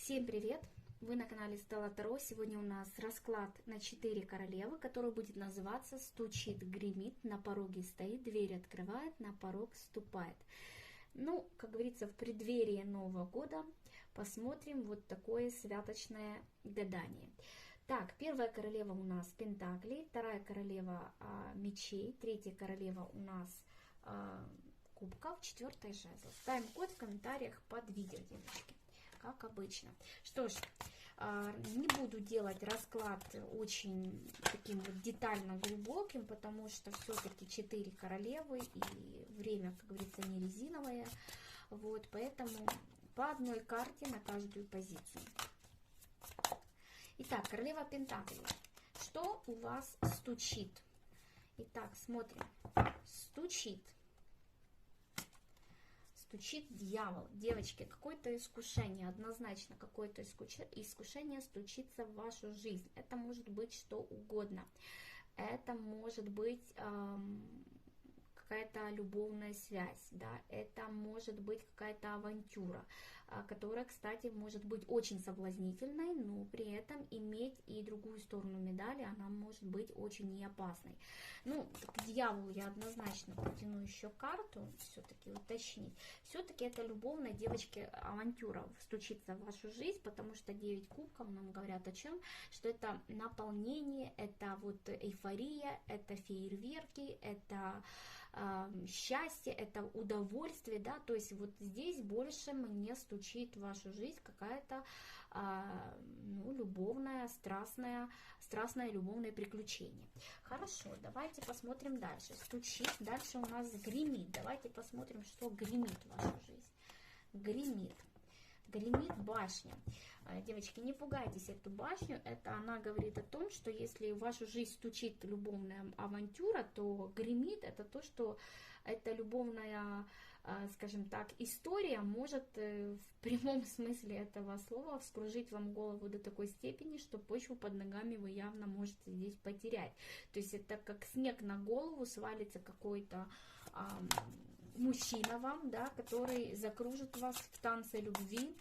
Всем привет! Вы на канале Стелла Таро. Сегодня у нас расклад на 4 королевы, который будет называться «Стучит, гремит, на пороге стоит, дверь открывает, на порог ступает». Ну, как говорится, в преддверии Нового года посмотрим вот такое святочное гадание. Так, первая королева у нас Пентаклей, вторая королева мечей, третья королева у нас кубков, четвертая жезлов. Ставим код в комментариях под видео, девочки, как обычно. Что ж, не буду делать расклад очень таким вот детально глубоким, потому что все-таки 4 королевы и время, как говорится, не резиновое. Вот, поэтому по одной карте на каждую позицию. Итак, королева Пентаклей. Что у вас стучит? Итак, смотрим. Стучит. Стучит дьявол. Девочки, какое-то искушение, однозначно какое-то искушение стучится в вашу жизнь. Это может быть что угодно. Это может быть какая-то любовная связь, да, это может быть какая-то авантюра, которая, кстати, может быть очень соблазнительной, но при этом иметь и другую сторону медали, она может быть очень и опасной. Ну, к дьяволу я однозначно протяну еще карту, все-таки уточнить. Все-таки это любовная, девочки, авантюра стучится в вашу жизнь, потому что 9 кубков нам говорят о чем? Что это наполнение, это вот эйфория, это фейерверки, это счастье, это удовольствие, да, то есть вот здесь больше мне стучит в вашу жизнь какая-то ну, любовное, страстное любовное приключение. Хорошо, давайте посмотрим дальше. Стучит, дальше у нас гремит. Давайте посмотрим, что гремит в вашу жизнь. Гремит. Гремит башня. Девочки, не пугайтесь эту башню. Это она говорит о том, что если в вашу жизнь стучит любовная авантюра, то гремит это то, что эта любовная, скажем так, история может в прямом смысле этого слова вскружить вам голову до такой степени, что почву под ногами вы явно можете здесь потерять. То есть это как снег на голову свалится какой-то мужчина вам, да, который закружит вас в танце любви.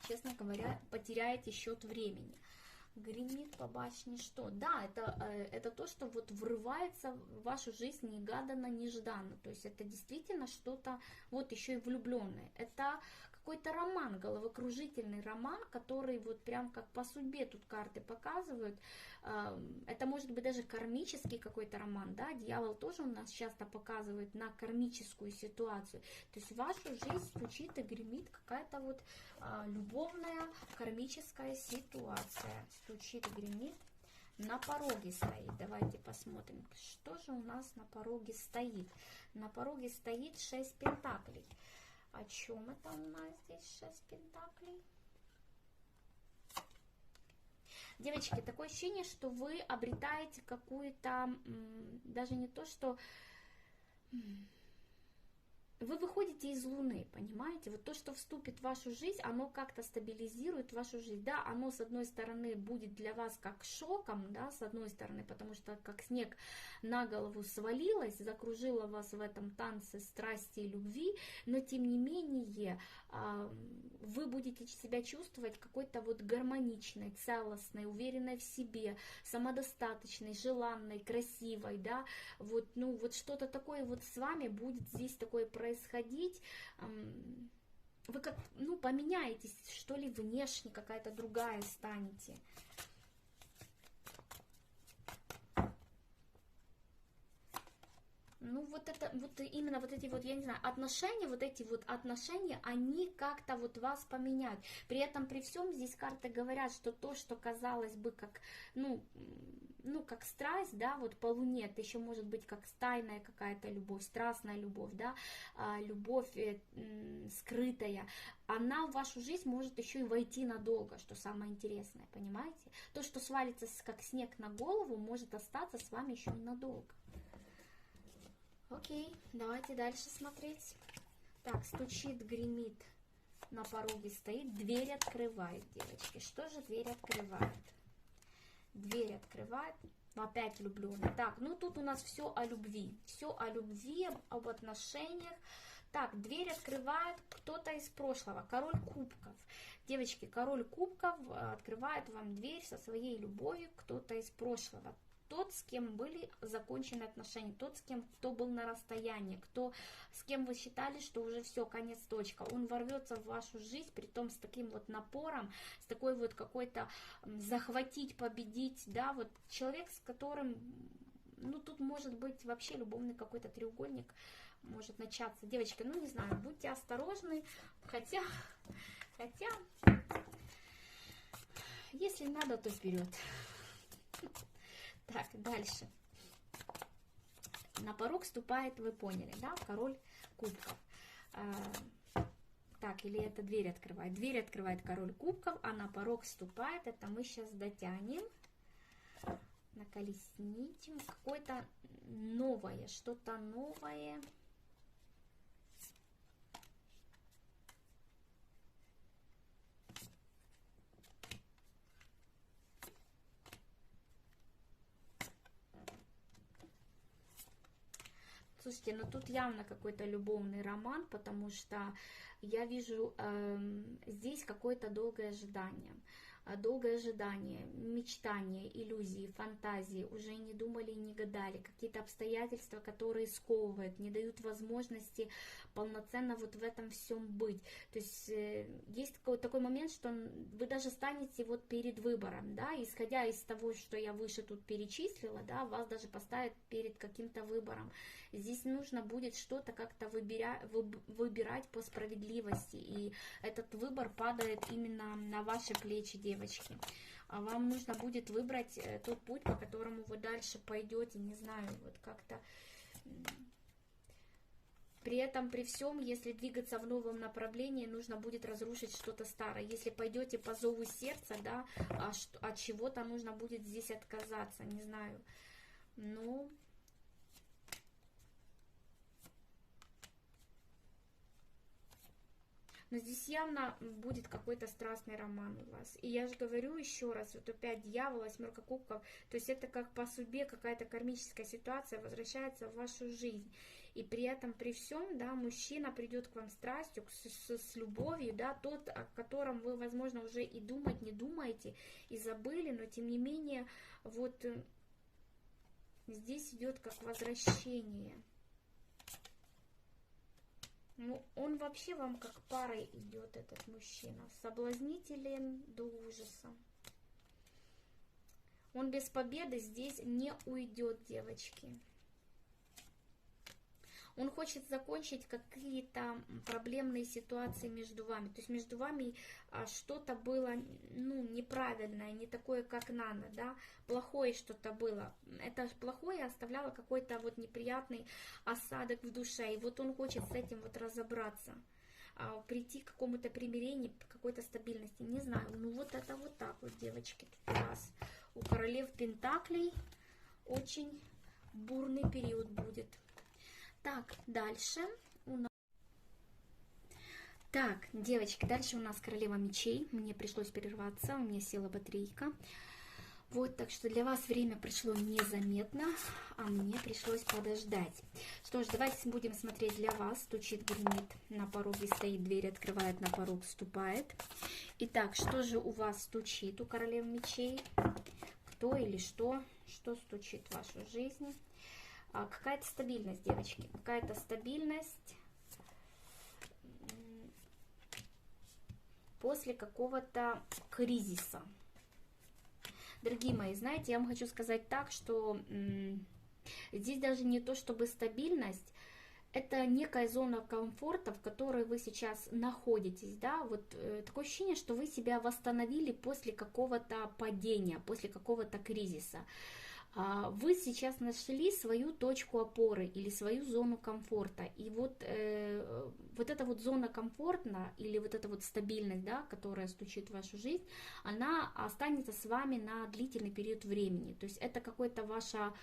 Честно говоря, потеряете счет времени. Гремит по башне что? Да, это то, что вот врывается в вашу жизнь негаданно, нежданно. То есть это действительно что-то, вот еще и влюбленное. Это какой-то роман, головокружительный роман, который вот прям как по судьбе тут карты показывают. Это может быть даже кармический какой-то роман, да, дьявол тоже у нас часто показывает на кармическую ситуацию. То есть в вашу жизнь стучит и гремит какая-то вот любовная кармическая ситуация. Стучит и гремит, на пороге стоит. Давайте посмотрим, что же у нас на пороге стоит. На пороге стоит 6 пентаклей. О чем это у нас здесь 6 пентаклей? Девочки, такое ощущение, что вы обретаете какую-то, даже не то, что... Вы выходите из Луны, понимаете? Вот то, что вступит в вашу жизнь, оно как-то стабилизирует вашу жизнь. Да, оно, с одной стороны, будет для вас как шоком, да, с одной стороны, потому что как снег на голову свалилось, закружило вас в этом танце страсти и любви, но, тем не менее, вы будете себя чувствовать какой-то вот гармоничной, целостной, уверенной в себе, самодостаточной, желанной, красивой, да, вот, ну, вот что-то такое вот с вами будет здесь такое происходить. Вы как, ну, поменяетесь, что ли, внешне, какая-то другая станете. Ну, вот это, вот именно вот эти вот, я не знаю, отношения, вот эти вот отношения, они как-то вот вас поменяют. При этом, при всем, здесь карты говорят, что то, что казалось бы как, ну, как страсть, да, вот по Луне, это еще может быть как тайная какая-то любовь, страстная любовь, да, любовь скрытая, она в вашу жизнь может еще и войти надолго, что самое интересное, понимаете? То, что свалится как снег на голову, может остаться с вами еще ненадолго. Окей, давайте дальше смотреть. Так, стучит, гремит, на пороге стоит, дверь открывает, девочки. Что же дверь открывает? Дверь открывает, опять влюбленный. Так, ну тут у нас все о любви, об отношениях. Так, дверь открывает кто-то из прошлого, король кубков. Девочки, король кубков открывает вам дверь со своей любовью, кто-то из прошлого. Тот, с кем были закончены отношения, тот, с кем, кто был на расстоянии, кто, с кем вы считали, что уже все, конец, точка. Он ворвется в вашу жизнь, притом с таким вот напором, с такой вот какой-то захватить, победить, да, вот человек, с которым, ну, тут может быть вообще любовный какой-то треугольник может начаться. Девочки, ну, не знаю, будьте осторожны, хотя, если надо, то вперед. Так, дальше. На порог ступает, вы поняли, да, король кубков. Так, или это дверь открывает? Дверь открывает король кубков, а на порог ступает, это мы сейчас дотянем, наколеснитим, какое-то новое, что-то новое. Слушайте, ну тут явно какой-то любовный роман, потому что я вижу здесь какое-то долгое ожидание. Долгое ожидание, мечтание, иллюзии, фантазии, уже не думали и не гадали, какие-то обстоятельства, которые сковывают, не дают возможности полноценно вот в этом всем быть. То есть есть такой момент, что вы даже станете вот перед выбором, да, исходя из того, что я выше тут перечислила, да, вас даже поставят перед каким-то выбором. Здесь нужно будет что-то как-то выбирать по справедливости, и этот выбор падает именно на ваши плечи, девочки. А вам нужно будет выбрать тот путь, по которому вы дальше пойдете, не знаю, вот как-то. При этом, при всем, если двигаться в новом направлении, нужно будет разрушить что-то старое. Если пойдете по зову сердца, да, от чего-то нужно будет здесь отказаться, не знаю. Но здесь явно будет какой-то страстный роман у вас. И я же говорю еще раз, вот опять дьявол, 8 кубков, то есть это как по судьбе какая-то кармическая ситуация возвращается в вашу жизнь. И при этом, при всем, да, мужчина придет к вам страстью, с любовью, да, тот, о котором вы, возможно, уже и думать не думаете, и забыли, но тем не менее, вот здесь идет как возвращение. Ну, он вообще вам как парой идет, этот мужчина, соблазнителен до ужаса. Он без победы здесь не уйдет, девочки. Он хочет закончить какие-то проблемные ситуации между вами. То есть между вами что-то было, ну, неправильное, не такое, как надо, да, плохое что-то было. Это плохое оставляло какой-то вот неприятный осадок в душе. И вот он хочет с этим вот разобраться, прийти к какому-то примирению, к какой-то стабильности. Не знаю, ну вот это вот так вот, девочки, тут у вас. У королев Пентаклей очень бурный период будет. Так, дальше у нас... Так, девочки, дальше у нас королева мечей. Мне пришлось прерваться, у меня села батарейка. Вот, так что для вас время пришло незаметно, а мне пришлось подождать. Что ж, давайте будем смотреть для вас. Стучит, гремит, на пороге стоит, дверь открывает, на порог вступает. Итак, что же у вас стучит у королевы мечей? Кто или что? Что стучит в вашу жизнь? Какая-то стабильность, девочки, какая-то стабильность после какого-то кризиса. Дорогие мои, знаете, я вам хочу сказать так, что здесь даже не то чтобы стабильность, это некая зона комфорта, в которой вы сейчас находитесь, да, вот такое ощущение, что вы себя восстановили после какого-то падения, после какого-то кризиса. Вы сейчас нашли свою точку опоры или свою зону комфорта. И вот, вот эта вот зона комфорта или вот эта вот стабильность, да, которая стучит в вашу жизнь, она останется с вами на длительный период времени. То есть это какая-то ваша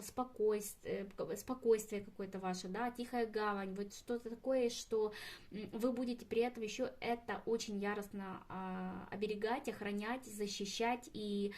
спокойствие какое-то ваше, да, тихая гавань, вот что-то такое, что вы будете при этом еще это очень яростно оберегать, охранять, защищать и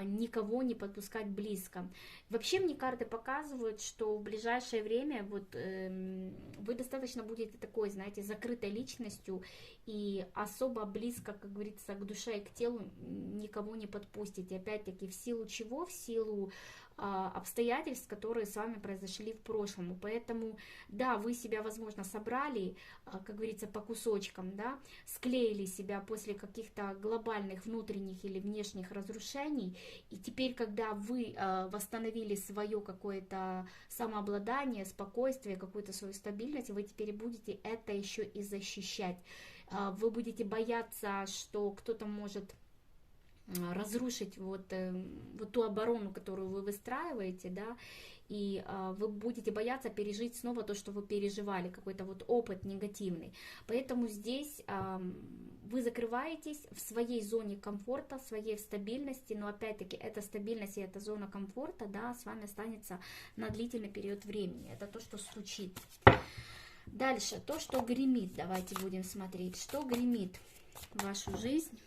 никого не подпускать близко. Вообще мне карты показывают, что в ближайшее время вот вы достаточно будете такой, знаете, закрытой личностью, и особо близко, как говорится, к душе и к телу никого не подпустите. Опять-таки, в силу чего? В силу обстоятельств, которые с вами произошли в прошлом. Поэтому, да, вы себя, возможно, собрали, как говорится, по кусочкам, да, склеили себя после каких-то глобальных внутренних или внешних разрушений, и теперь, когда вы восстановили свое какое-то самообладание, спокойствие, какую-то свою стабильность, вы теперь будете это еще и защищать. Вы будете бояться, что кто-то может разрушить вот ту оборону, которую вы выстраиваете, да, и вы будете бояться пережить снова то, что вы переживали, какой-то вот опыт негативный. Поэтому здесь вы закрываетесь в своей зоне комфорта, в своей стабильности, но опять-таки эта стабильность и эта зона комфорта, да, с вами останется на длительный период времени. Это то, что стучит. Дальше, то, что гремит, давайте будем смотреть, что гремит в вашу жизнь.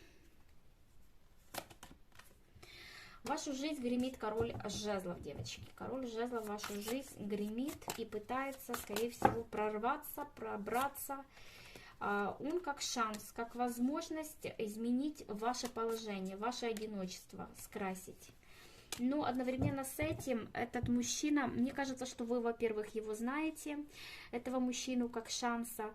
В вашу жизнь гремит король жезлов, девочки. Король жезлов в вашу жизнь гремит и пытается, скорее всего, прорваться, пробраться. Он как шанс, как возможность изменить ваше положение, ваше одиночество, скрасить. Но одновременно с этим этот мужчина, мне кажется, что вы, во-первых, его знаете, этого мужчину как шанса.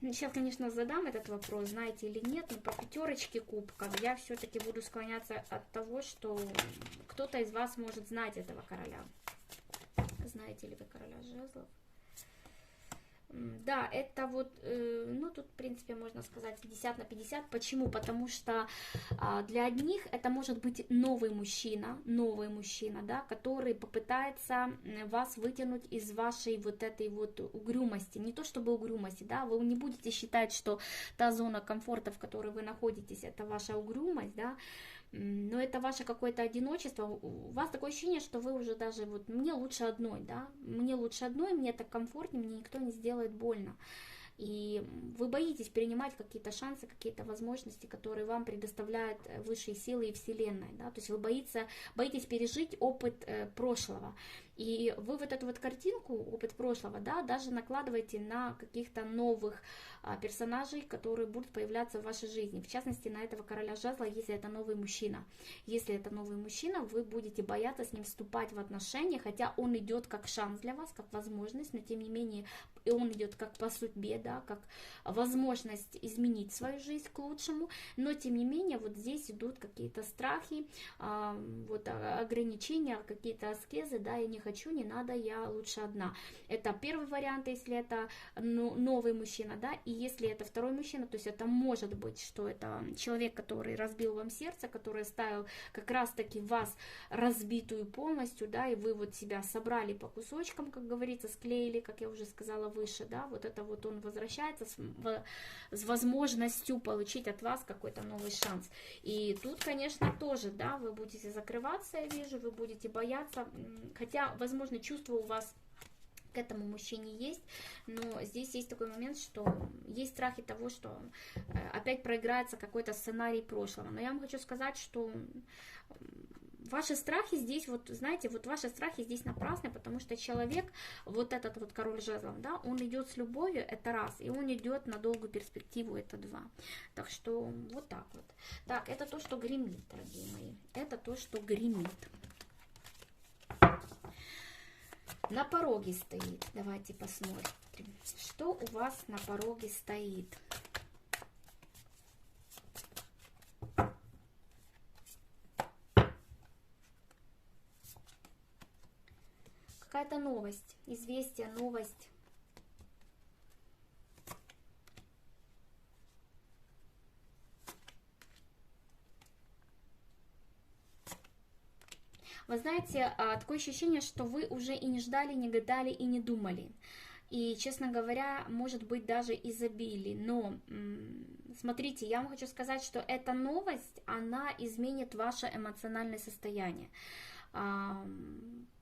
Сейчас, конечно, задам этот вопрос, знаете или нет, но по пятерочке кубков я все-таки буду склоняться от того, что кто-то из вас может знать этого короля. Знаете ли вы короля жезлов? Да, это вот, ну тут, в принципе, можно сказать 50 на 50. Почему? Потому что для одних это может быть новый мужчина, да, который попытается вас вытянуть из вашей вот этой вот угрюмости. Не то чтобы угрюмости, да, вы не будете считать, что та зона комфорта, в которой вы находитесь, это ваша угрюмость, да, но это ваше какое-то одиночество, у вас такое ощущение, что вы уже даже, вот, мне лучше одной, да, мне так комфортнее, мне никто не сделает больно. И вы боитесь принимать какие-то шансы, какие-то возможности, которые вам предоставляют высшие силы и Вселенная, да, то есть вы боитесь пережить опыт прошлого. И вы вот эту вот картинку, опыт прошлого, да, даже накладываете на каких-то новых персонажей, которые будут появляться в вашей жизни. В частности, на этого короля жезла, если это новый мужчина. Если это новый мужчина, вы будете бояться с ним вступать в отношения, хотя он идет как шанс для вас, как возможность, но тем не менее и он идет как по судьбе, да, как возможность изменить свою жизнь к лучшему, но тем не менее вот здесь идут какие-то страхи, вот ограничения, какие-то аскезы, да, я не хочу, не надо, я лучше одна. Это первый вариант, если это новый мужчина, да, и если это второй мужчина, то есть это может быть, что это человек, который разбил вам сердце, который оставил как раз-таки вас разбитую полностью, да, и вы вот себя собрали по кусочкам, как говорится, склеили, как я уже сказала выше, да, вот это вот он возвращается с возможностью получить от вас какой-то новый шанс. И тут, конечно, тоже, да, вы будете закрываться, я вижу, вы будете бояться, хотя, возможно, чувство у вас к этому мужчине есть, но здесь есть такой момент, что есть страхи того, что опять проиграется какой-то сценарий прошлого. Но я вам хочу сказать, что ваши страхи здесь, вот знаете, вот ваши страхи здесь напрасны, потому что человек, вот этот вот король жезлов, да, он идет с любовью, это раз, и он идет на долгую перспективу, это два. Так что вот так вот. Так, это то, что гремит, дорогие мои, это то, что гремит. На пороге стоит, давайте посмотрим, что у вас на пороге стоит. Какая-то новость, известие, новость. Вы знаете, такое ощущение, что вы уже и не ждали, не гадали и не думали. И, честно говоря, может быть, даже и забили. Но, смотрите, я вам хочу сказать, что эта новость, она изменит ваше эмоциональное состояние.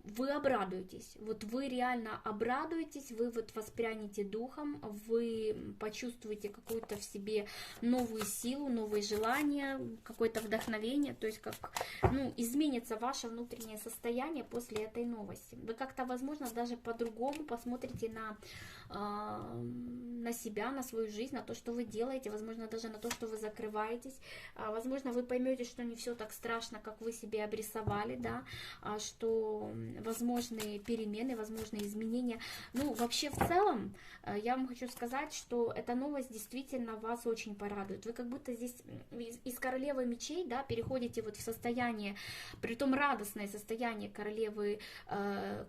вы обрадуетесь, вот вы реально обрадуетесь, вы вот воспрянете духом, вы почувствуете какую-то в себе новую силу, новые желания, какое-то вдохновение, то есть как, ну, изменится ваше внутреннее состояние после этой новости. Вы как-то, возможно, даже по-другому посмотрите на себя, на свою жизнь, на то, что вы делаете, возможно, даже на то, что вы закрываетесь, возможно, вы поймете, что не все так страшно, как вы себе обрисовали, да, что возможные перемены, возможные изменения. Ну, вообще, в целом, я вам хочу сказать, что эта новость действительно вас очень порадует. Вы как будто здесь из королевы мечей, да, переходите вот в состояние, притом радостное состояние королевы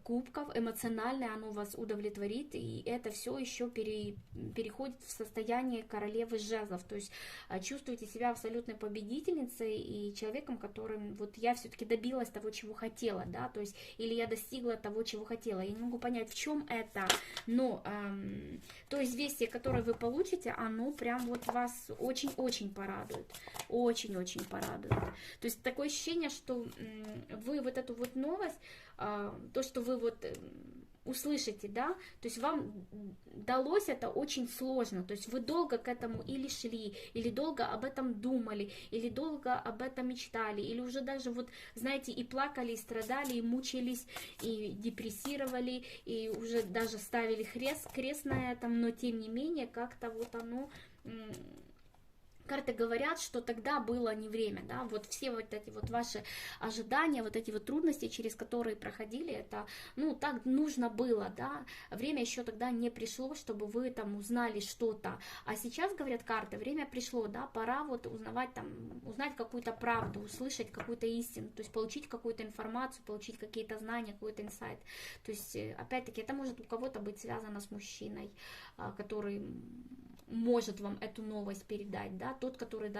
кубков, эмоциональное, оно вас удовлетворит, и это все еще переходит в состояние королевы жезлов, то есть чувствуете себя абсолютной победительницей и человеком, которым вот я все-таки добилась того, чего хотела, да, то есть, или я достигла того, чего хотела. Я не могу понять, в чем это, но то известие, которое вы получите, оно прям вот вас очень-очень порадует, очень-очень порадует. То есть такое ощущение, что вы вот эту вот новость, то, что вы вот услышите, да, то есть вам далось это очень сложно, то есть вы долго к этому или шли, или долго об этом думали, или долго об этом мечтали, или уже даже вот, знаете, и плакали, и страдали, и мучились, и депрессировали, и уже даже ставили крест на этом, но тем не менее как-то вот оно... Карты говорят, что тогда было не время, да, вот все вот эти вот ваши ожидания, вот эти вот трудности, через которые проходили, это, ну, так нужно было, да, время еще тогда не пришло, чтобы вы там узнали что-то, а сейчас, говорят карты, время пришло, да, пора вот узнавать там, узнать какую-то правду, услышать какую-то истину, то есть получить какую-то информацию, получить какие-то знания, какой-то инсайт, то есть, опять-таки, это может у кого-то быть связано с мужчиной, который может вам эту новость передать, да, тот, который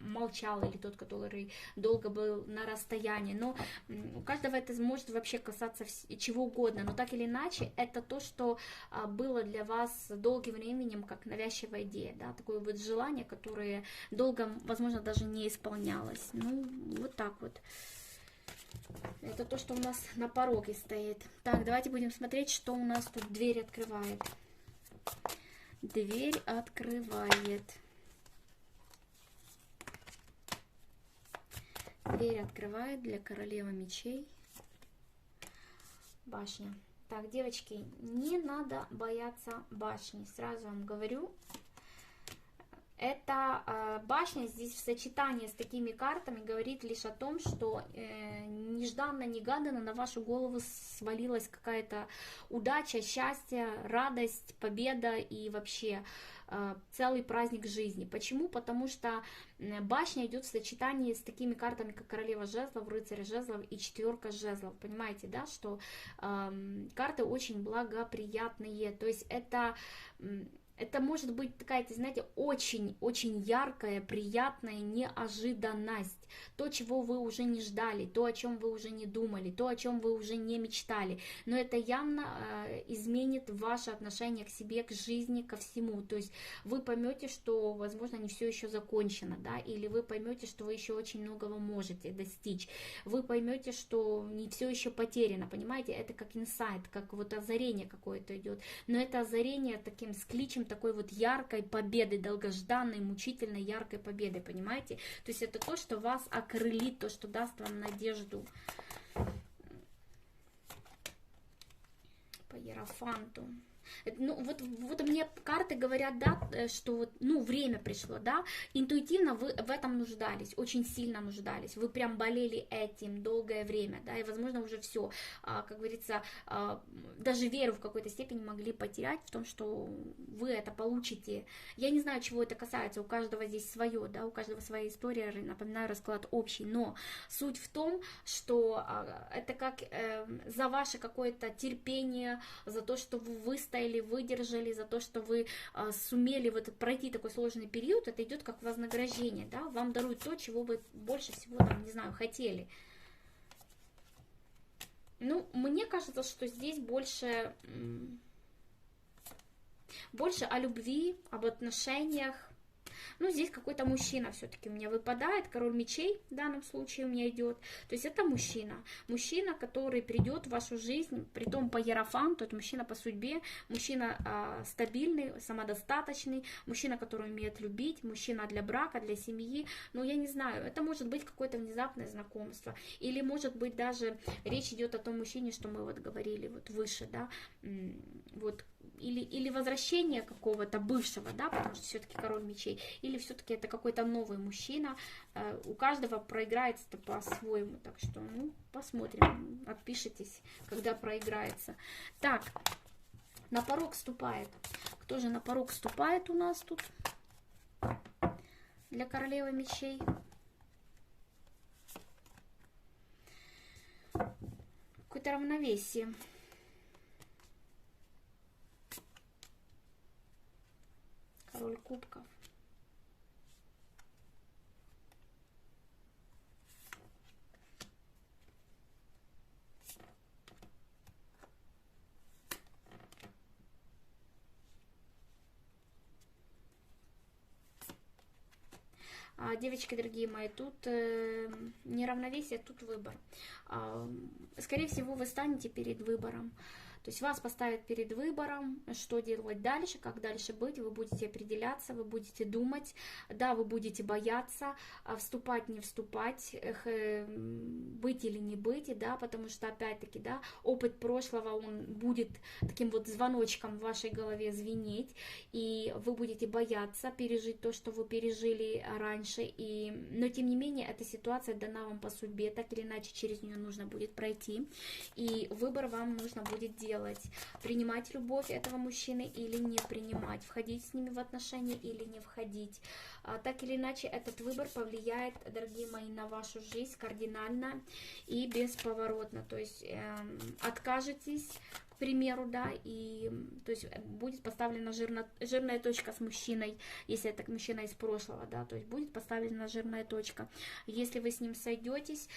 молчал, или тот, который долго был на расстоянии, но у каждого это может вообще касаться чего угодно, но так или иначе, это то, что было для вас долгим временем, как навязчивая идея, да, такое вот желание, которое долго, возможно, даже не исполнялось, ну, вот так вот. Это то, что у нас на пороге стоит. Так, давайте будем смотреть, что у нас тут дверь открывает. Дверь открывает. Дверь открывает для королевы мечей. Башня. Так, девочки, не надо бояться башни. Сразу вам говорю. Эта башня здесь в сочетании с такими картами говорит лишь о том, что нежданно-негаданно на вашу голову свалилась какая-то удача, счастье, радость, победа и вообще целый праздник жизни. Почему? Потому что башня идет в сочетании с такими картами, как королева жезлов, рыцарь жезлов и четверка жезлов. Понимаете, да, что карты очень благоприятные. То есть это может быть такая, знаете, очень-очень яркая, приятная неожиданность. То, чего вы уже не ждали, то, о чем вы уже не думали, то, о чем вы уже не мечтали. Но это явно изменит ваше отношение к себе, к жизни, ко всему. То есть вы поймете, что, возможно, не все еще закончено, да, или вы поймете, что вы еще очень многого можете достичь. Вы поймете, что не все еще потеряно, понимаете? Это как инсайт, как вот озарение какое-то идет. Но это озарение таким с кличем такой вот яркой победы, долгожданной, мучительной, яркой победы, понимаете? То есть это то, что вас окрылит, то, что даст вам надежду. По Иерофанту. Ну, вот мне карты говорят, да, что вот, ну, время пришло, да, интуитивно вы в этом нуждались, очень сильно нуждались, вы прям болели этим долгое время, да, и, возможно, уже все, как говорится, даже веру в какой-то степени могли потерять в том, что вы это получите. Я не знаю, чего это касается, у каждого здесь свое, да, у каждого своя история, напоминаю, расклад общий, но суть в том, что это как за ваше какое-то терпение, за то, что вы выстояли, выдержали, за то, что вы сумели вот пройти такой сложный период, это идет как вознаграждение, да, вам даруют то, чего вы больше всего, там, не знаю, хотели. Ну, мне кажется, что здесь больше о любви, об отношениях, Ну, здесь какой-то мужчина все-таки у меня выпадает, король мечей в данном случае у меня идет. То есть это мужчина. Мужчина, который придет в вашу жизнь, притом по иерофанту, это мужчина по судьбе, мужчина стабильный, самодостаточный, мужчина, который умеет любить, мужчина для брака, для семьи. Ну, я не знаю, это может быть какое-то внезапное знакомство. Или может быть даже речь идет о том мужчине, что мы вот говорили вот выше, да, вот, или возвращение какого-то бывшего, да, потому что все-таки король мечей, или все-таки это какой-то новый мужчина, у каждого проиграется это по-своему, так что, ну, посмотрим, отпишитесь, когда проиграется. Так, на порог ступает. Кто же на порог ступает у нас тут для королевы мечей? Какое-то равновесие. Король кубков. Девочки, дорогие мои, тут не равновесие, тут выбор. Скорее всего, вы станете перед выбором. То есть вас поставят перед выбором, что делать дальше, как дальше быть, вы будете определяться, вы будете думать, да, вы будете бояться, вступать, не вступать, быть или не быть, да, потому что, опять-таки, да, опыт прошлого, он будет таким вот звоночком в вашей голове звенеть, и вы будете бояться пережить то, что вы пережили раньше, но, тем не менее, эта ситуация дана вам по судьбе, так или иначе, через нее нужно будет пройти, и выбор вам нужно будет делать. Принимать любовь этого мужчины или не принимать, входить с ними в отношения или не входить. Так или иначе, этот выбор повлияет, дорогие мои, на вашу жизнь кардинально и бесповоротно. То есть откажетесь, к примеру, да, и то есть будет поставлена жирная точка с мужчиной, если это мужчина из прошлого, да, то есть будет поставлена жирная точка. Если вы с ним сойдетесь,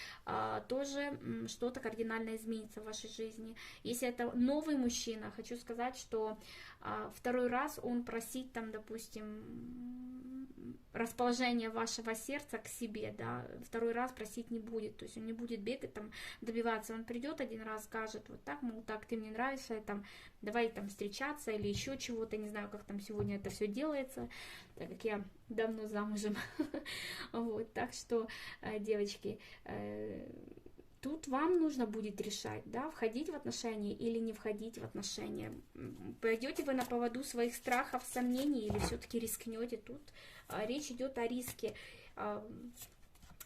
тоже что-то кардинально изменится в вашей жизни. Если это новый мужчина, хочу сказать, что второй раз он просить там, допустим, расположение вашего сердца к себе, да, второй раз просить не будет, то есть он не будет бегать там, добиваться, он придет один раз, скажет вот так, мол, так, ты мне нравишься, там, давай там встречаться или еще чего-то, не знаю, как там сегодня это все делается, так как я давно замужем, вот, так что, девочки, тут вам нужно будет решать, да, входить в отношения или не входить в отношения. Пойдете вы на поводу своих страхов, сомнений или все-таки рискнете? Тут речь идет о риске.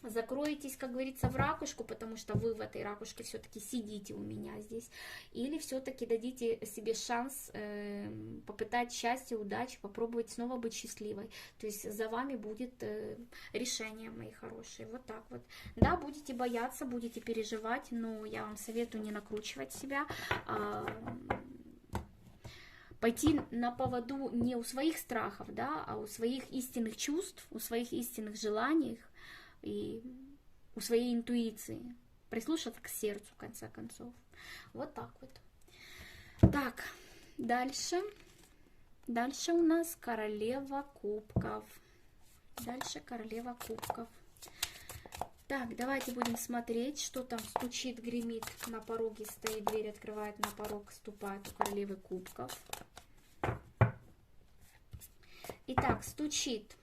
Закроетесь, как говорится, в ракушку, потому что вы в этой ракушке все-таки сидите у меня здесь, или все-таки дадите себе шанс попытать счастье, удачи, попробовать снова быть счастливой. То есть за вами будет решение, мои хорошие, вот так вот. Да, будете бояться, будете переживать, но я вам советую не накручивать себя, пойти на поводу не у своих страхов, да, а у своих истинных чувств, у своих истинных желаний, и у своей интуиции, прислушаться к сердцу, в конце концов. Вот так вот. Так, дальше. Дальше у нас королева кубков. Дальше королева кубков. Так, давайте будем смотреть, что там стучит, гремит, на пороге стоит, дверь открывает, на порог ступает у королевы кубков. Итак, стучит.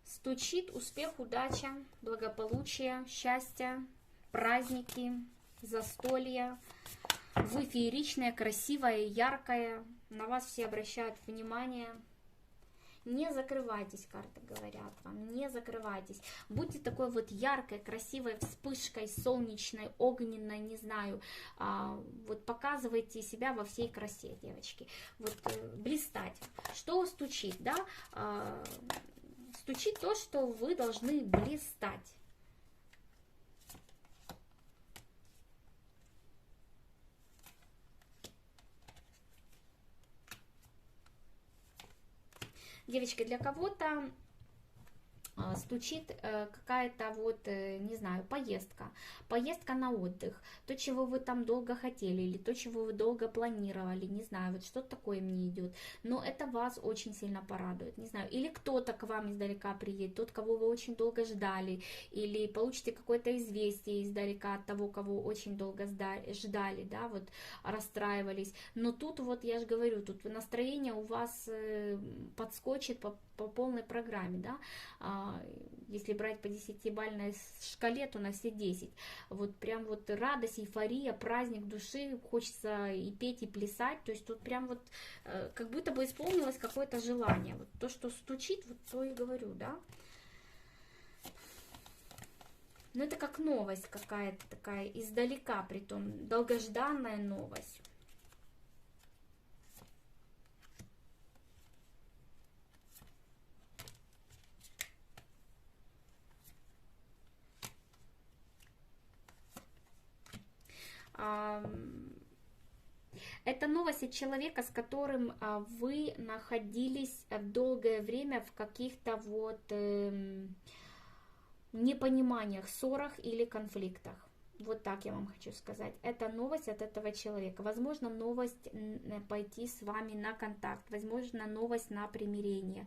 Стучит успех, удача, благополучие, счастье, праздники, застолья. Вы фееричная, красивая, яркая. На вас все обращают внимание. Не закрывайтесь, карты говорят вам, не закрывайтесь. Будьте такой вот яркой, красивой вспышкой, солнечной, огненной, не знаю. Вот показывайте себя во всей красе, девочки. Вот блистать. Что стучит, да? Стучит то, что вы должны блистать. Девочки, для кого-то стучит какая-то вот, не знаю, поездка на отдых, то, чего вы там долго хотели, или то, чего вы долго планировали, не знаю, вот что-то такое мне идет, но это вас очень сильно порадует, не знаю, или кто-то к вам издалека приедет, тот, кого вы очень долго ждали, или получите какое-то известие издалека от того, кого очень долго ждали, да, вот расстраивались, но тут вот я же говорю, тут настроение у вас подскочит по полной программе, да, если брать по 10-бальной шкале, то на все 10, вот прям вот радость, эйфория, праздник души, хочется и петь, и плясать, то есть тут прям вот как будто бы исполнилось какое-то желание, вот то, что стучит, вот то и говорю, да. Ну, это как новость какая-то такая, издалека, притом долгожданная новость. Это новость от человека, с которым вы находились долгое время в каких-то вот непониманиях, ссорах или конфликтах. Вот так я вам хочу сказать. Это новость от этого человека. Возможно, новость пойти с вами на контакт. Возможно, новость на примирение.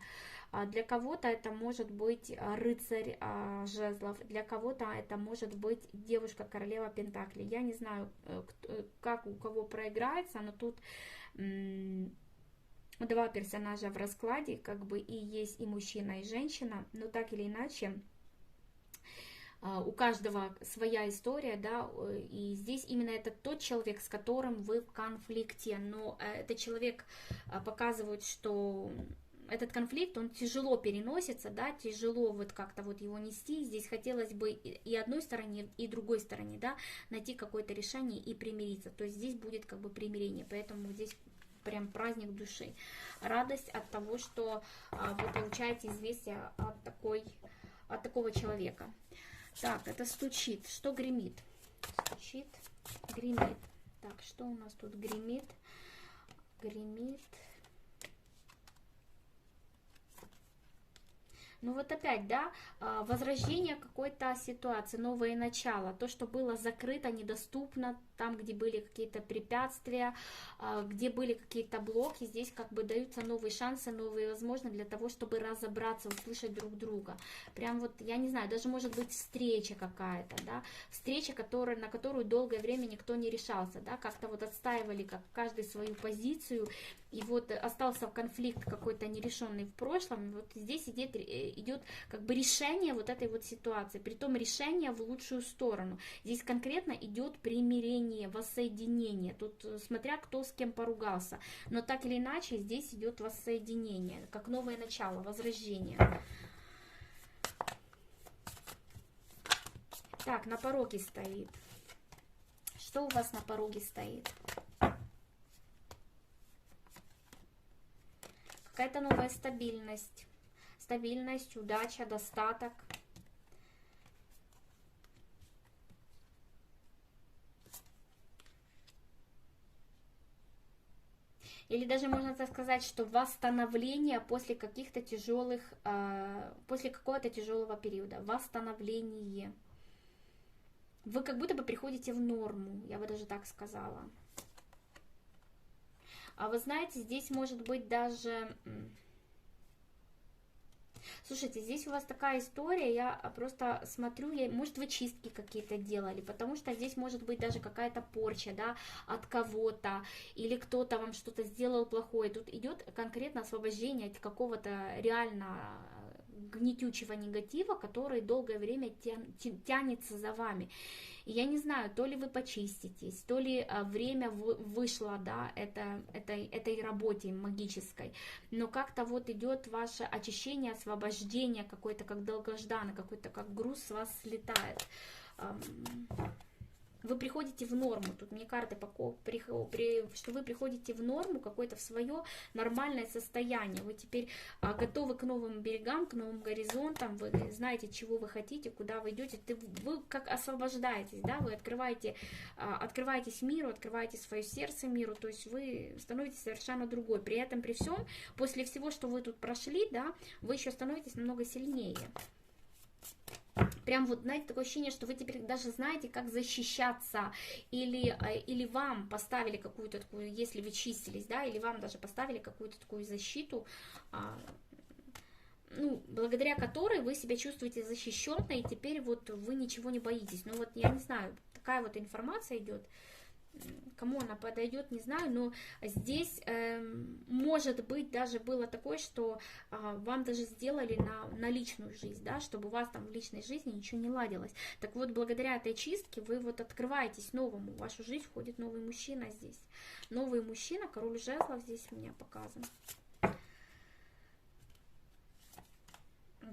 Для кого-то это может быть рыцарь жезлов. Для кого-то это может быть девушка, королева пентаклей. Я не знаю, как у кого проиграется, но тут два персонажа в раскладе, как бы и есть и мужчина, и женщина. Но так или иначе, у каждого своя история, да, и здесь именно это тот человек, с которым вы в конфликте, но этот человек показывает, что этот конфликт, он тяжело переносится, да, тяжело вот как-то вот его нести, здесь хотелось бы и одной стороне, и другой стороне, да, найти какое-то решение и примириться, то есть здесь будет как бы примирение, поэтому здесь прям праздник души, радость от того, что вы получаете известие от такого человека. Так, это стучит. Что гремит? Стучит, гремит. Так, что у нас тут гремит? Гремит. Ну вот опять, да, возрождение какой-то ситуации, новое начало, то, что было закрыто, недоступно, там, где были какие-то препятствия, где были какие-то блоки, здесь как бы даются новые шансы, новые возможности для того, чтобы разобраться, услышать друг друга. Прям вот, я не знаю, даже может быть встреча какая-то, да, встреча, на которую долгое время никто не решался, да, как-то вот отстаивали как каждый свою позицию, и вот остался конфликт какой-то нерешенный в прошлом, вот здесь идет как бы решение вот этой вот ситуации, притом решение в лучшую сторону. Здесь конкретно идет примирение, воссоединение, тут смотря кто с кем поругался, но так или иначе здесь идет воссоединение, как новое начало, возрождение. Так, на пороге стоит. Что у вас на пороге стоит? Какая-то новая стабильность. Стабильность, удача, достаток. Или даже можно так сказать, что восстановление после каких-то тяжелых, после какого-то тяжелого периода. Восстановление. Вы как будто бы приходите в норму, я бы даже так сказала. А вы знаете, здесь может быть даже... Слушайте, здесь у вас такая история, я просто смотрю, может вы чистки какие-то делали, потому что здесь может быть даже какая-то порча, да, от кого-то, или кто-то вам что-то сделал плохое. Тут идет конкретно освобождение от какого-то реально гнетючего негатива, который долгое время тянется за вами. И я не знаю, то ли вы почиститесь, то ли время вышло, да, этой работе магической, но как-то вот идет ваше очищение, освобождение какое-то, как долгожданное, какой-то как груз с вас слетает. Вы приходите в норму, тут мне карты, что вы приходите в норму, какое-то в свое нормальное состояние, вы теперь готовы к новым берегам, к новым горизонтам, вы знаете, чего вы хотите, куда вы идете, вы как освобождаетесь, да, вы открываетесь миру, открываете свое сердце миру, то есть вы становитесь совершенно другой, при этом, при всем, после всего, что вы тут прошли, да, вы еще становитесь намного сильнее. Прям вот, знаете, такое ощущение, что вы теперь даже знаете, как защищаться, или вам поставили какую-то такую, если вы чистились, да, или вам даже поставили какую-то такую защиту, ну, благодаря которой вы себя чувствуете защищенной, и теперь вот вы ничего не боитесь. Ну вот, я не знаю, такая вот информация идет. Кому она подойдет, не знаю, но здесь может быть даже было такое, что вам даже сделали на личную жизнь, да, чтобы у вас там в личной жизни ничего не ладилось. Так вот, благодаря этой чистке вы вот открываетесь новому, в вашу жизнь входит новый мужчина здесь. Новый мужчина, король жезлов здесь у меня показан.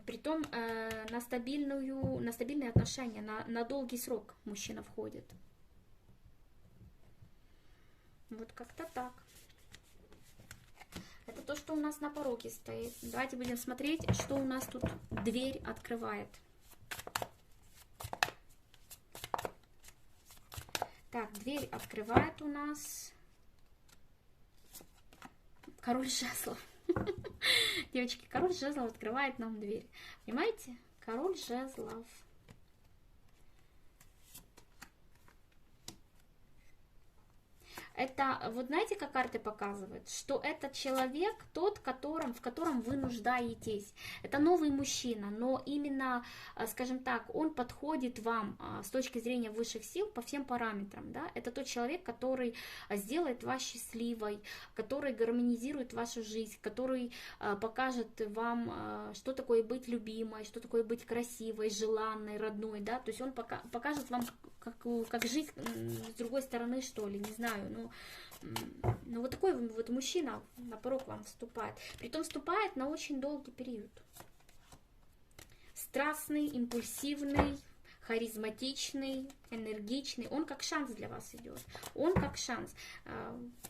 Притом на стабильные отношения, на долгий срок мужчина входит. Вот как-то так. Это то, что у нас на пороге стоит. Давайте будем смотреть, что у нас тут дверь открывает. Так, дверь открывает у нас король жезлов. Девочки, король жезлов открывает нам дверь. Понимаете? Король жезлов. Это, вот знаете, как карты показывают, что это человек, тот, в котором вы нуждаетесь. Это новый мужчина, но именно, скажем так, он подходит вам с точки зрения высших сил по всем параметрам. Да? Это тот человек, который сделает вас счастливой, который гармонизирует вашу жизнь, который покажет вам, что такое быть любимой, что такое быть красивой, желанной, родной. Да? То есть он покажет вам, как жить с другой стороны, что ли, не знаю, ну вот такой вот мужчина на порог вам вступает. Притом вступает на очень долгий период. Страстный, импульсивный, харизматичный, энергичный. Он как шанс для вас идет. Он как шанс.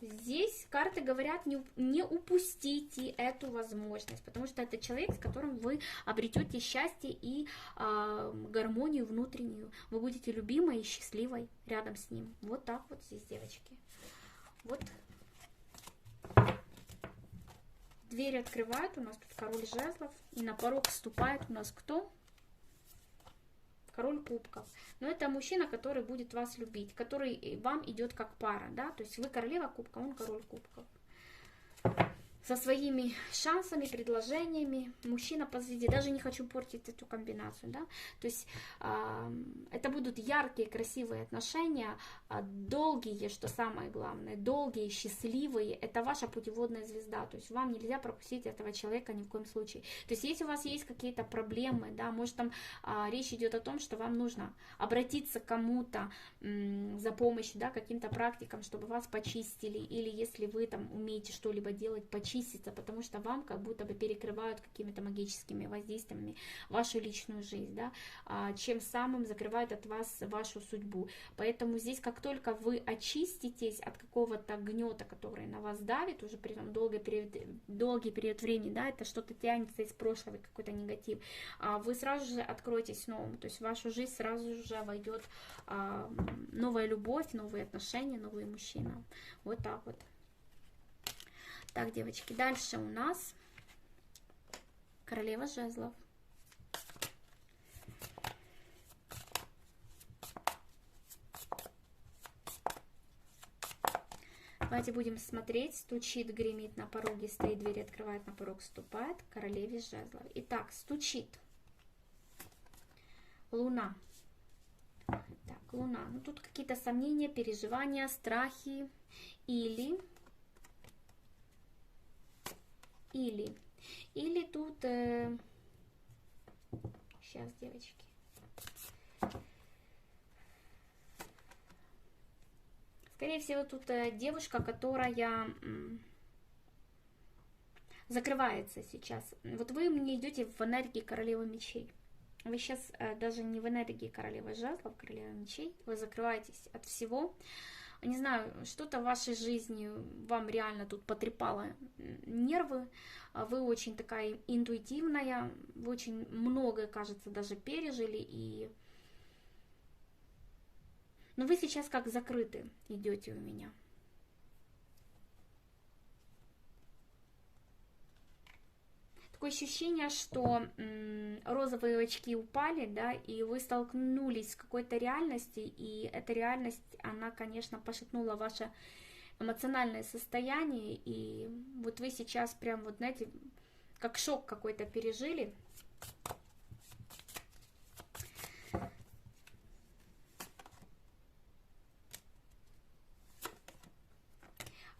Здесь карты говорят, не упустите эту возможность, потому что это человек, с которым вы обретете счастье и гармонию внутреннюю. Вы будете любимой и счастливой рядом с ним. Вот так вот здесь, девочки. Вот. Дверь открывает, у нас тут король жезлов, и на порог вступает у нас кто? Король кубков. Но это мужчина, который будет вас любить, который вам идет как пара, да, то есть вы королева кубка, он король кубков. Со своими шансами, предложениями, мужчина позади. Даже не хочу портить эту комбинацию, да. То есть это будут яркие, красивые отношения, долгие, что самое главное, долгие, счастливые. Это ваша путеводная звезда. То есть вам нельзя пропустить этого человека ни в коем случае. То есть если у вас есть какие-то проблемы, да, может там речь идет о том, что вам нужно обратиться к кому-то за помощью, да, каким-то практикам, чтобы вас почистили, или если вы там умеете что-либо делать, почиститься, потому что вам как будто бы перекрывают какими-то магическими воздействиями вашу личную жизнь, да, чем самым закрывают от вас вашу судьбу. Поэтому здесь, как только вы очиститесь от какого-то гнета, который на вас давит, уже при этом долгий период времени, да, это что-то тянется из прошлого, какой-то негатив, вы сразу же откроетесь новому, то есть в вашу жизнь сразу же войдет новая любовь, новые отношения, новый мужчина. Вот так вот. Так, девочки, дальше у нас королева жезлов. Давайте будем смотреть. Стучит, гремит, на пороге стоит, дверь открывает, на порог вступает, королеве жезлов. Итак, стучит. Луна. Так, Луна. Ну, тут какие-то сомнения, переживания, страхи. Или тут... Сейчас, девочки. Скорее всего, тут девушка, которая закрывается сейчас. Вот вы мне идете в энергии королевы мечей. Вы сейчас даже не в энергии королевы жезлов, королевы мечей. Вы закрываетесь от всего. Не знаю, что-то в вашей жизни вам реально тут потрепало нервы. Вы очень такая интуитивная. Вы очень многое, кажется, даже пережили. Но вы сейчас как закрыты идете у меня. такое ощущение, что розовые очки упали, да, и вы столкнулись с какой-то реальностью, и эта реальность, она, конечно, пошатнула ваше эмоциональное состояние, и вот вы сейчас прям, вот знаете, как шок какой-то пережили.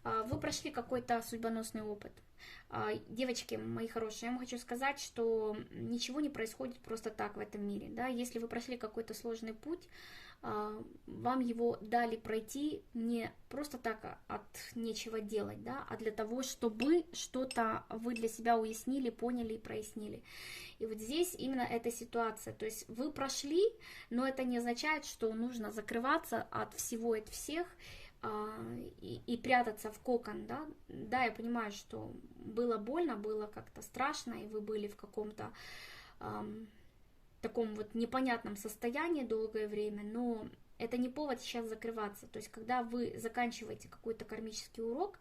Вы прошли какой-то судьбоносный опыт. Девочки, мои хорошие, я вам хочу сказать, что ничего не происходит просто так в этом мире. Да? Если вы прошли какой-то сложный путь, вам его дали пройти не просто так от нечего делать, да, а для того, чтобы что-то вы для себя уяснили, поняли и прояснили. И вот здесь именно эта ситуация. То есть вы прошли, но это не означает, что нужно закрываться от всего и от всех, и прятаться в кокон, да. Да, я понимаю, что было больно, было как-то страшно, и вы были в каком-то таком вот непонятном состоянии долгое время, но это не повод сейчас закрываться. То есть, когда вы заканчиваете какой-то кармический урок,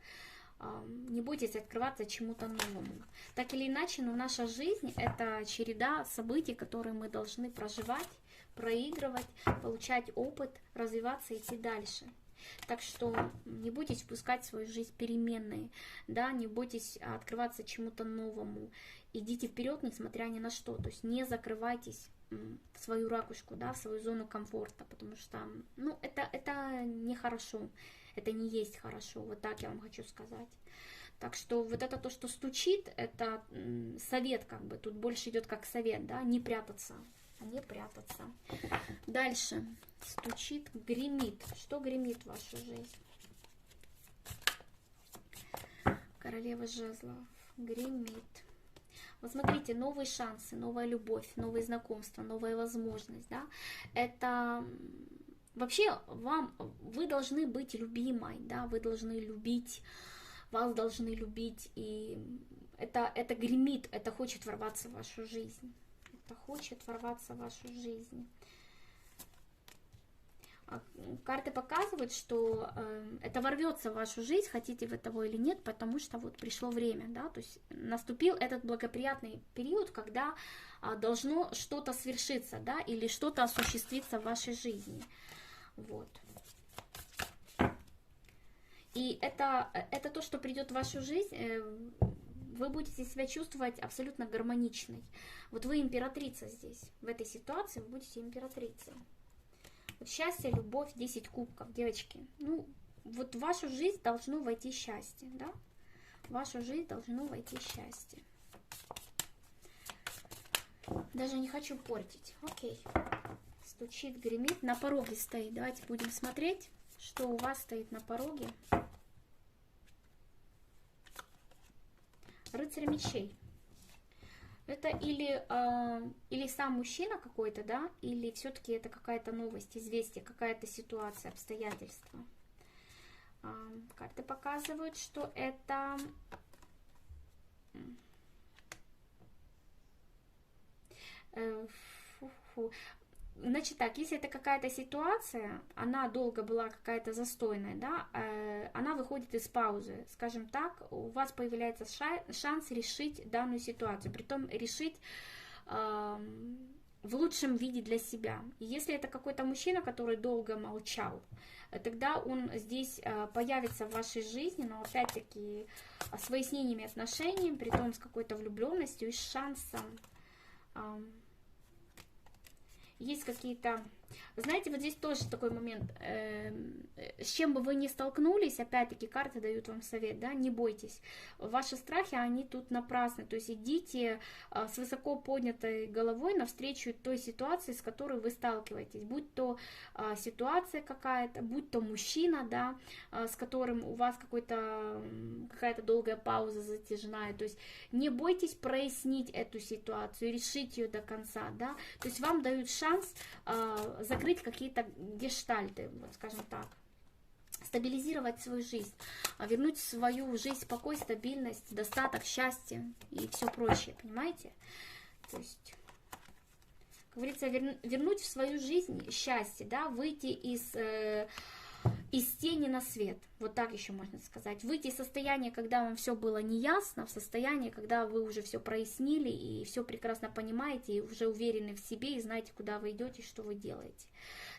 не бойтесь открываться чему-то новому. Так или иначе, но наша жизнь — это череда событий, которые мы должны проживать, проигрывать, получать опыт, развиваться, идти дальше. Так что не бойтесь впускать в свою жизнь переменные, да, не бойтесь открываться чему-то новому. Идите вперед, несмотря ни на что. То есть не закрывайтесь в свою ракушку, да, в свою зону комфорта, потому что, ну, это нехорошо, это не есть хорошо, вот так я вам хочу сказать. Так что вот это то, что стучит, это совет, как бы, тут больше идет как совет, да, не прятаться, не прятаться. Дальше. Стучит, гремит. Что гремит в вашу жизнь? Королева жезлов. Гремит. Вот смотрите, новые шансы, новая любовь, новые знакомства, новая возможность, да. Это вообще вы должны быть любимой, да, вы должны любить, вас должны любить, и это гремит, это хочет ворваться в вашу жизнь. Это хочет ворваться в вашу жизнь. Карты показывают, что это ворвется в вашу жизнь, хотите вы того или нет, потому что вот пришло время, да, то есть наступил этот благоприятный период, когда должно что-то свершиться, да, или что-то осуществиться в вашей жизни, вот. И это то, что придет в вашу жизнь, вы будете себя чувствовать абсолютно гармоничной. Вот вы императрица здесь, в этой ситуации вы будете императрицей. Вот счастье, любовь, 10 кубков, девочки. Ну, вот в вашу жизнь должно войти счастье, да? В вашу жизнь должно войти счастье. Даже не хочу портить. Окей. Стучит, гремит, на пороге стоит. Давайте будем смотреть, что у вас стоит на пороге. Рыцарь мечей. Это или сам мужчина какой-то, да, или все-таки это какая-то новость, известие, какая-то ситуация, обстоятельства. Карты показывают, что это значит так, если это какая-то ситуация, она долго была какая-то застойная, да, она выходит из паузы, скажем так, у вас появляется шанс решить данную ситуацию, притом решить в лучшем виде для себя. И если это какой-то мужчина, который долго молчал, тогда он здесь появится в вашей жизни, но опять-таки с выяснениями отношений, притом с какой-то влюбленностью и с шансом. Есть какие-то... Знаете, вот здесь тоже такой момент. С чем бы вы ни столкнулись, опять-таки карты дают вам совет, да, не бойтесь. Ваши страхи, они тут напрасны. То есть идите с высоко поднятой головой навстречу той ситуации, с которой вы сталкиваетесь. Будь то ситуация какая-то, будь то мужчина, да, с которым у вас какая-то долгая пауза затяжная. То есть не бойтесь прояснить эту ситуацию, решить ее до конца, да. То есть вам дают шанс закрыть какие-то гештальты, вот, скажем так, стабилизировать свою жизнь, вернуть в свою жизнь покой, стабильность, достаток, счастье и все прочее, понимаете? То есть, как говорится, вернуть в свою жизнь счастье, да, выйти из из тени на свет, вот так еще можно сказать. Выйти из состояния, когда вам все было неясно, в состояние, когда вы уже все прояснили и все прекрасно понимаете, и уже уверены в себе, и знаете, куда вы идете, что вы делаете.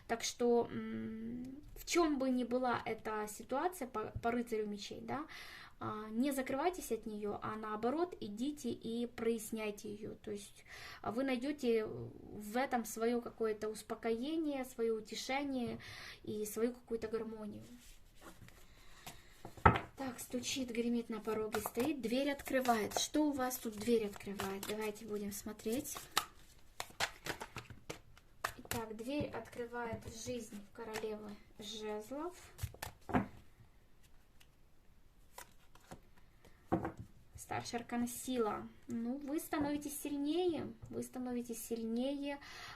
Так что в чем бы ни была эта ситуация по рыцарю мечей, да, не закрывайтесь от нее, а наоборот идите и проясняйте ее. То есть вы найдете в этом свое какое-то успокоение, свое утешение и свою какую-то гармонию. Так, стучит, гремит на пороге, стоит, дверь открывает. Что у вас тут дверь открывает? Давайте будем смотреть. Итак, дверь открывает жизнь королевы жезлов. Старший аркан сила. Ну, вы становитесь сильнее,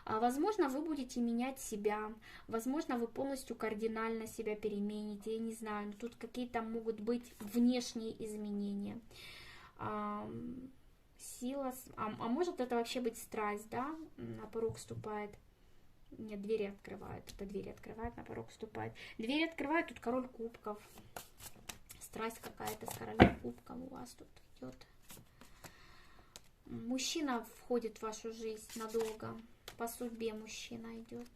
Возможно, вы будете менять себя, возможно, вы полностью кардинально себя перемените, я не знаю, но тут какие-то могут быть внешние изменения. Сила, может это вообще быть страсть, да, на порог ступает. Нет, двери открывают, это двери открывают, на порог ступает. Двери открывают, тут король кубков. Страсть какая-то с королем кубков у вас тут идет. Мужчина входит в вашу жизнь надолго. По судьбе мужчина идет.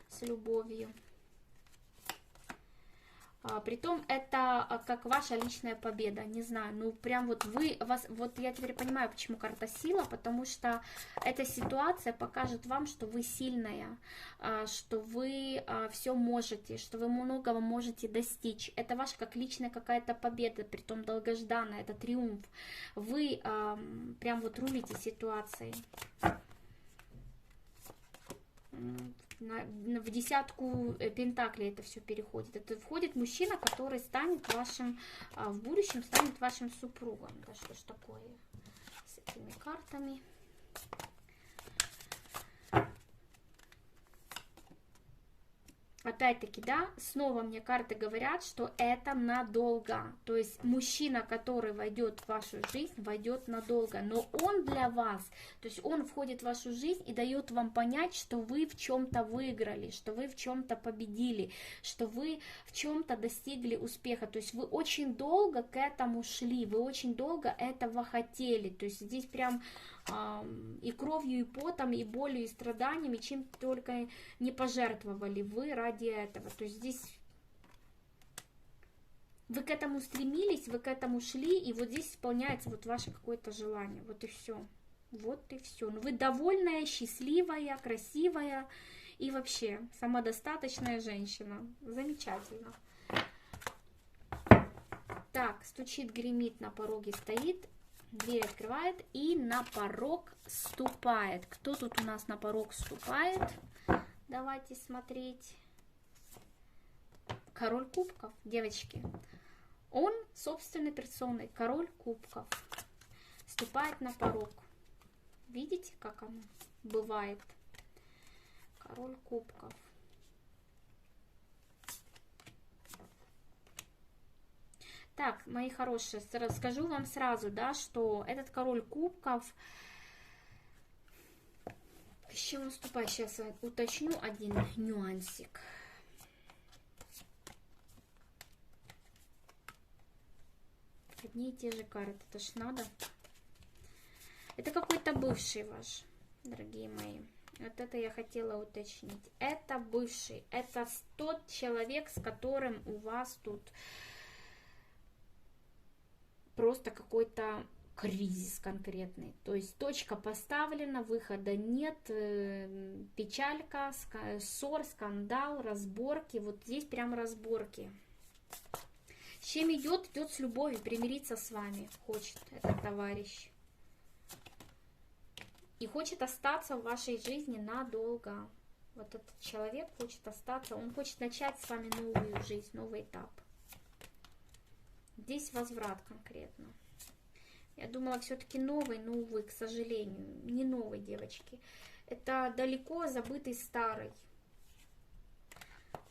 С любовью. Притом это как ваша личная победа, не знаю, ну прям вот вот я теперь понимаю, почему карта сила, потому что эта ситуация покажет вам, что вы сильная, что вы все можете, что вы многого можете достичь. Это ваша как личная какая-то победа, притом долгожданная, это триумф. Вы прям вот рулите ситуацией. В десятку пентаклей это все переходит. Это входит мужчина, который станет вашим, в будущем станет вашим супругом. Да что ж такое с этими картами? Опять-таки, да, снова мне карты говорят, что это надолго. То есть мужчина, который войдет в вашу жизнь, войдет надолго. Но он для вас, то есть он входит в вашу жизнь и дает вам понять, что вы в чем-то выиграли, что вы в чем-то победили, что вы в чем-то достигли успеха. То есть вы очень долго к этому шли, вы очень долго этого хотели. То есть здесь прям и кровью, и потом, и болью, и страданиями, чем только не пожертвовали вы ради этого. То есть здесь вы к этому стремились, вы к этому шли, и вот здесь исполняется вот ваше какое-то желание. Вот и все. Вот и все. Ну, вы довольная, счастливая, красивая и вообще самодостаточная женщина. Замечательно. Так, стучит, гремит, на пороге стоит. Дверь открывает и на порог ступает. Кто тут у нас на порог ступает? Давайте смотреть. Король кубков, девочки. Он собственной персоной, король кубков, ступает на порог. Видите, как оно бывает? Король кубков. Так, мои хорошие, расскажу вам сразу, да, что этот король кубков, с чем он вступает, сейчас я уточню один нюансик. Одни и те же карты, это ж надо. Это какой-то бывший ваш, дорогие мои. Вот это я хотела уточнить. Это бывший, это тот человек, с которым у вас тут просто какой-то кризис конкретный. То есть точка поставлена, выхода нет, печалька, ссор, скандал, разборки. Вот здесь прям разборки. С чем идет? Идет с любовью, примириться с вами хочет этот товарищ. И хочет остаться в вашей жизни надолго. Вот этот человек хочет остаться, он хочет начать с вами новую жизнь, новый этап. Здесь возврат конкретно. Я думала, все-таки новый, но, увы, к сожалению, не новый, девочки. Это далеко забытый старый.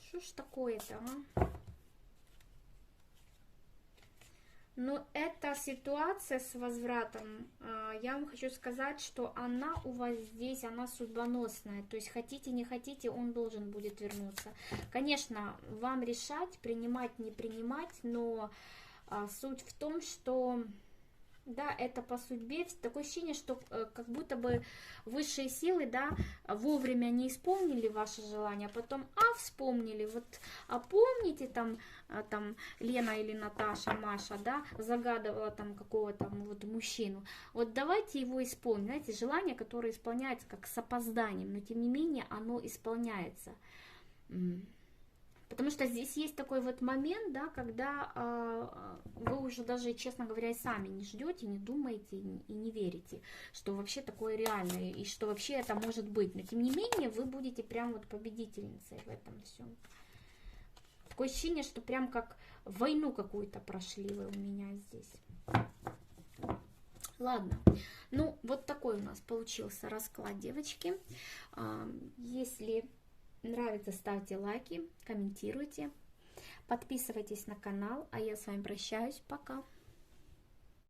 Что ж такое-то, а? Но эта ситуация с возвратом, я вам хочу сказать, что она у вас здесь, она судьбоносная. То есть хотите, не хотите, он должен будет вернуться. Конечно, вам решать, принимать, не принимать, но суть в том, что... Да, это по судьбе, такое ощущение, что как будто бы высшие силы, да, вовремя не исполнили ваше желание, а потом, вспомнили, вот, помните, там Лена или Наташа, Маша, да, загадывала там какого-то вот мужчину, вот давайте его исполним, знаете, желание, которое исполняется как с опозданием, но тем не менее оно исполняется. Потому что здесь есть такой вот момент, да, когда вы уже даже, честно говоря, и сами не ждете, не думаете и не верите, что вообще такое реально, и что вообще это может быть. Но тем не менее вы будете прям вот победительницей в этом всем. Такое ощущение, что прям как войну какую-то прошли вы у меня здесь. Ладно, ну вот такой у нас получился расклад, девочки. Если... нравится, ставьте лайки, комментируйте, подписывайтесь на канал, а я с вами прощаюсь, пока.